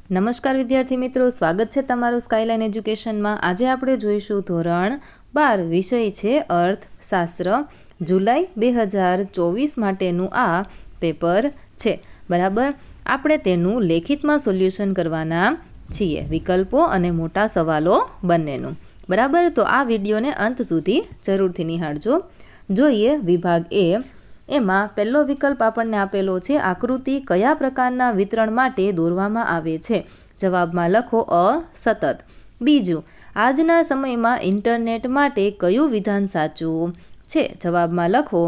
નમસ્કાર વિદ્યાર્થી મિત્રો, સ્વાગત છે તમારું સ્કાયલાઇન એજ્યુકેશનમાં। આજે આપણે જોઈશું ધોરણ 12 વિષય છે અર્થશાસ્ત્ર। જુલાઈ 2024 માટેનું આ પેપર છે, બરાબર। આપણે તેનું લેખિતમાં સોલ્યુશન કરવાના છીએ, વિકલ્પો અને મોટા સવાલો બંનેનું, બરાબર। તો આ વિડીયોને અંત સુધી જરૂરથી નિહાળજો। જોઈએ વિભાગ એ, એમાં પહેલો વિકલ્પ આપણને આપેલો છે, આકૃતિ કયા પ્રકારના વિતરણ માટે દોરવામાં આવે છે? જવાબમાં લખો અસતત। બીજું, આજના સમયમાં ઇન્ટરનેટ માટે કયું વિધાન સાચું છે? જવાબમાં લખો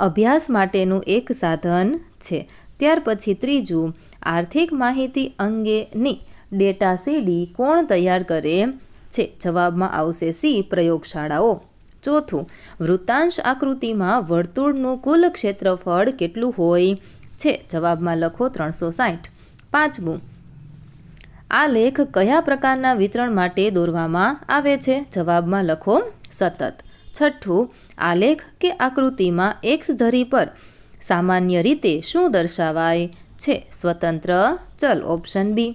અભ્યાસ માટેનું એક સાધન છે। ત્યાર પછી ત્રીજું, આર્થિક માહિતી અંગેની ડેટા સીડી કોણ તૈયાર કરે છે? જવાબમાં આવશે સી, પ્રયોગશાળાઓ। ચોથું, વૃત્તાંશ આકૃતિમાં વર્તુળનું કુલ ક્ષેત્રફળ કેટલું હોય છે? જવાબમાં લખો 360। પાંચમું, આ લેખ કયા પ્રકારના વિતરણ માટે દોરવામાં આવે છે? જવાબમાં લખો સતત। છઠ્ઠું, આલેખ કે આકૃતિમાં એક્સ ધરી પર સામાન્ય રીતે શું દર્શાવાય છે? સ્વતંત્ર ચલ, ઓપ્શન બી।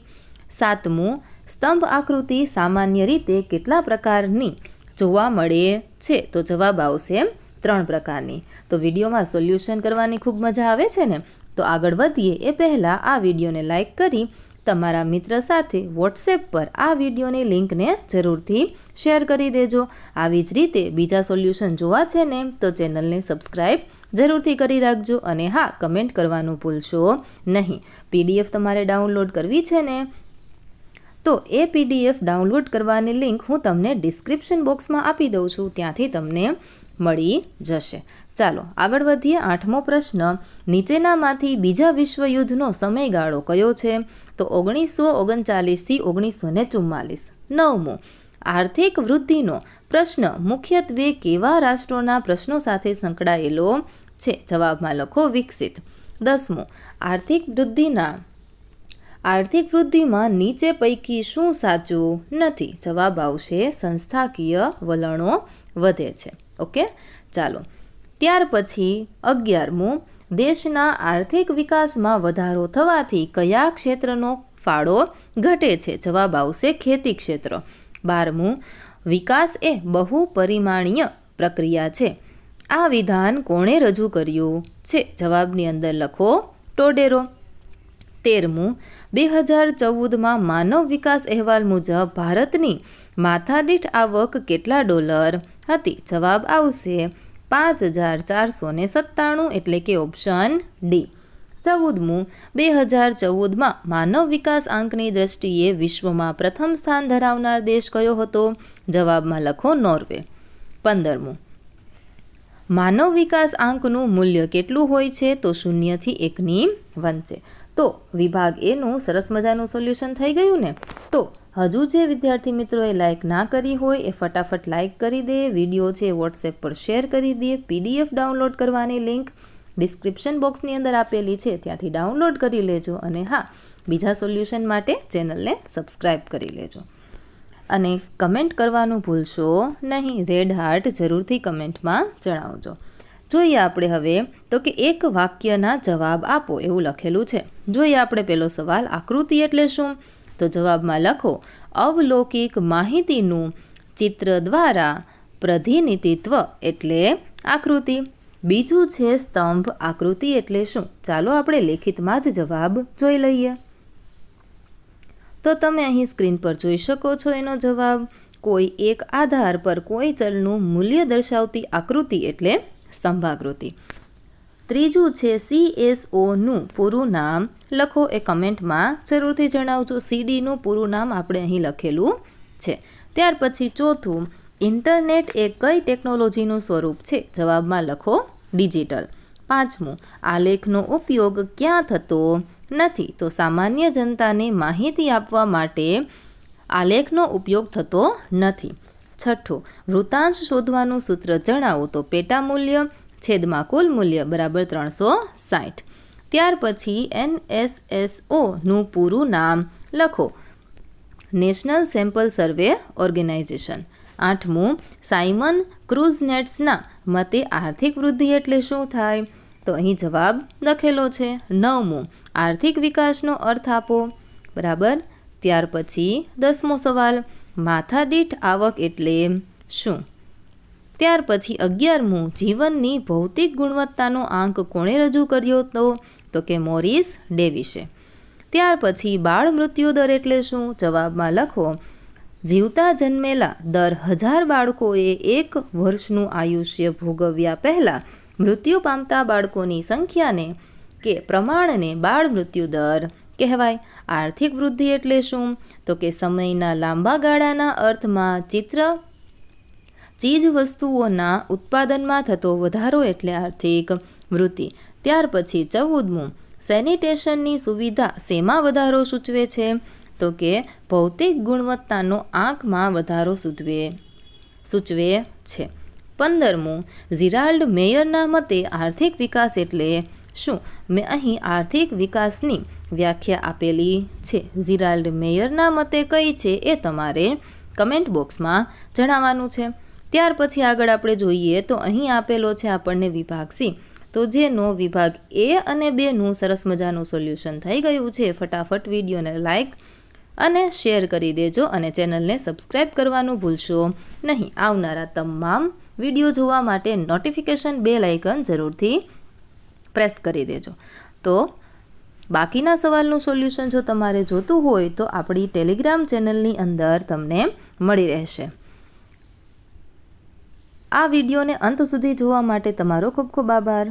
સાતમું, સ્તંભ આકૃતિ સામાન્ય રીતે કેટલા પ્રકારની જોવા મળે છે? તો જવાબ આવશે 3 પ્રકારની। તો વિડીયોમાં સોલ્યુશન કરવાની ખૂબ મજા આવે છે ને? તો આગળ વધીએ એ પહેલાં આ વિડીયોને લાઇક કરી તમારા મિત્ર સાથે વોટ્સએપ પર આ વિડીયોની લિંકને જરૂરથી શેર કરી દેજો। આવી જ રીતે બીજા સોલ્યુશન જોવા છે ને તો ચેનલને સબસ્ક્રાઈબ જરૂરથી કરી રાખજો, અને હા, કમેન્ટ કરવાનું ભૂલશો નહીં। PDF તમારે ડાઉનલોડ કરવી છે ને, તો એ PDF ડાઉનલોડ કરવાની લિંક હું તમને ડિસ્ક્રિપ્શન બોક્સમાં આપી દઉં છું, ત્યાંથી તમને મળી જશે। ચાલો આગળ વધીએ। 8મો પ્રશ્ન, નીચેનામાંથી બીજા વિશ્વયુદ્ધનો સમયગાળો કયો છે? તો 1939થી 1944। 9મું, આર્થિક વૃદ્ધિનો પ્રશ્ન મુખ્યત્વે કેવા રાષ્ટ્રોના પ્રશ્નો સાથે સંકળાયેલો છે? જવાબમાં લખો વિકસિત। 10મું, આર્થિક વૃદ્ધિમાં નીચે પૈકી શું સાચું નથી? જવાબ આવશે સંસ્થાકીય વલણો વધે છે। ઓકે, ચાલો ત્યાર પછી 11મું, દેશના આર્થિક વિકાસમાં વધારો થવાથી કયા ક્ષેત્રનો ફાળો ઘટે છે? જવાબ આવશે ખેતી ક્ષેત્ર। 12મું, વિકાસ એ બહુપરિમાણીય પ્રક્રિયા છે, આ વિધાન કોણે રજૂ કર્યું છે? જવાબની અંદર લખો ટોડેરો। 13મું, 2014માં માનવ વિકાસ અહેવાલ મુજબ ભારતની માથાદીઠ આવક કેટલા ડોલર હતી? જવાબ આવશે 5497, એટલે કે ઓપ્શન ડી। 14મું, 2014માં માનવ વિકાસ આંકની દ્રષ્ટિએ વિશ્વમાં પ્રથમ સ્થાન ધરાવનાર દેશ કયો હતો? જવાબમાં લખો નોર્વે। 15મું, માનવ વિકાસ આંકનું મૂલ્ય કેટલું હોય છે? તો 0 થી 1ની વચ્ચે। તો વિભાગ એનું સરસ મજાનું સોલ્યુશન થઈ ગયું ને? તો હજુ જે વિદ્યાર્થી મિત્રોએ લાઇક ના કરી હોય એ ફટાફટ લાઇક કરી દે, વિડીયો છે વોટ્સએપ પર શેર કરી દે, PDF ડાઉનલોડ કરવાની લિંક ડિસ્ક્રિપ્શન બોક્સની અંદર આપેલી છે, ત્યાંથી ડાઉનલોડ કરી લેજો, અને હા, બીજા સોલ્યુશન માટે ચેનલને સબસ્ક્રાઈબ કરી લેજો, અને કમેન્ટ કરવાનું ભૂલશો નહીં। રેડ હાર્ટ જરૂરથી કમેન્ટમાં જણાવજો। જોઈએ આપણે હવે તો કે એક વાક્યના જવાબ આપો એવું લખેલું છે। જોઈએ આપણે પહેલો સવાલ, આકૃતિ એટલે શું? તો જવાબમાં લખો અવલૌકિક માહિતીનું ચિત્ર દ્વારા પ્રતિનિધિત્વ એટલે આકૃતિ। બીજું છે સ્તંભ આકૃતિ એટલે શું? ચાલો આપણે લેખિતમાં જ જવાબ જોઈ લઈએ। તો તમે અહીં સ્ક્રીન પર જોઈ શકો છો એનો જવાબ, કોઈ એક આધાર પર કોઈ ચલનું મૂલ્ય દર્શાવતી આકૃતિ એટલે સ્તંભાકૃતિ। ત્રીજું છે CSOનું પૂરું નામ લખો, એ કમેન્ટમાં જરૂરથી જણાવજો। CDનું પૂરું નામ આપણે અહીં લખેલું છે। ત્યાર પછી ચોથું, ઇન્ટરનેટ એ કઈ ટેકનોલોજીનું સ્વરૂપ છે? જવાબમાં લખો ડિજિટલ। 5મું, આલેખનો ઉપયોગ ક્યાં થતો નથી? તો સામાન્ય જનતાને માહિતી આપવા માટે આલેખનો ઉપયોગ થતો નથી। 6ઠું, વૃત્તાંશ શોધવાનું સૂત્ર જણાવો? તો પેટા મૂલ્ય છેદમાં કુલ મૂલ્ય બરાબર 360। ત્યાર પછી NSSOનું પૂરું નામ લખો, નેશનલ સેમ્પલ સર્વે ઓર્ગેનાઇઝેશન। 8મું, સાયમન ક્રુઝનેટ્સના મતે આર્થિક વૃદ્ધિ એટલે શું થાય? તો અહીં જવાબ લખેલો છે। 9મું, આર્થિક વિકાસનો અર્થ આપો, બરાબર. ત્યાર પછી 10મો સવાલ, માથાદીઠ આવક એટલે શું? ત્યાર પછી 11મું, જીવનની ભૌતિક ગુણવત્તાનો આંક કોણે રજૂ કર્યો હતો? તો કે મોરિસ ડેવિસે. ત્યાર પછી બાળ મૃત્યુ દર એટલે શું? જવાબમાં લખો, જીવતા જન્મેલા દર 1000 બાળકોએ 1 વર્ષનું આયુષ્ય ભોગવ્યા પહેલાં મૃત્યુ પામતા બાળકોની સંખ્યાને કે પ્રમાણને બાળ મૃત્યુ દર કહેવાય. આર્થિક વૃદ્ધિ એટલે શું? તો કે સમયના લાંબા ગાળાના અર્થમાં ચીજ વસ્તુઓના ઉત્પાદનમાં થતો વધારો એટલે આર્થિક વૃદ્ધિ. ત્યાર પછી 14મું, સેનિટેશનની સુવિધા શેમાં વધારો સૂચવે છે? તો કે ભૌતિક ગુણવત્તાનો આંકમાં વધારો સૂચવે છે. 15મું, જીરાલ્ડ મેયરના મતે આર્થિક વિકાસ એટલે શું? મેં અહીં આર્થિક વિકાસની વ્યાખ્યા આપેલી છે. જીરાલ્ડ મેયરના મતે કઈ છે એ તમારે કમેન્ટ બોક્સમાં જણાવવાનું છે. ત્યાર પછી આગળ આપણે જોઈએ તો અહીં આપેલો છે આપણને વિભાગ સી, તો જેનો વિભાગ એ અને 2નું સરસ મજાનું સોલ્યુશન થઈ ગયું છે. ફટાફટ વિડીયોને લાઈક અને શેર કરી દેજો અને ચેનલને સબસ્ક્રાઈબ કરવાનું ભૂલશો નહીં. આવનારા તમામ વિડીયો જોવા માટે નોટિફિકેશન બેલ આઇકન જરૂરથી પ્રેસ કરી દેજો. તો બાકીના સવાલનું સોલ્યુશન જો તમારે જોતું હોય તો આપણી ટેલિગ્રામ ચેનલની અંદર તમને મળી રહેશે. આ વિડીયોને અંત સુધી જોવા માટે તમારો ખૂબ ખૂબ આભાર.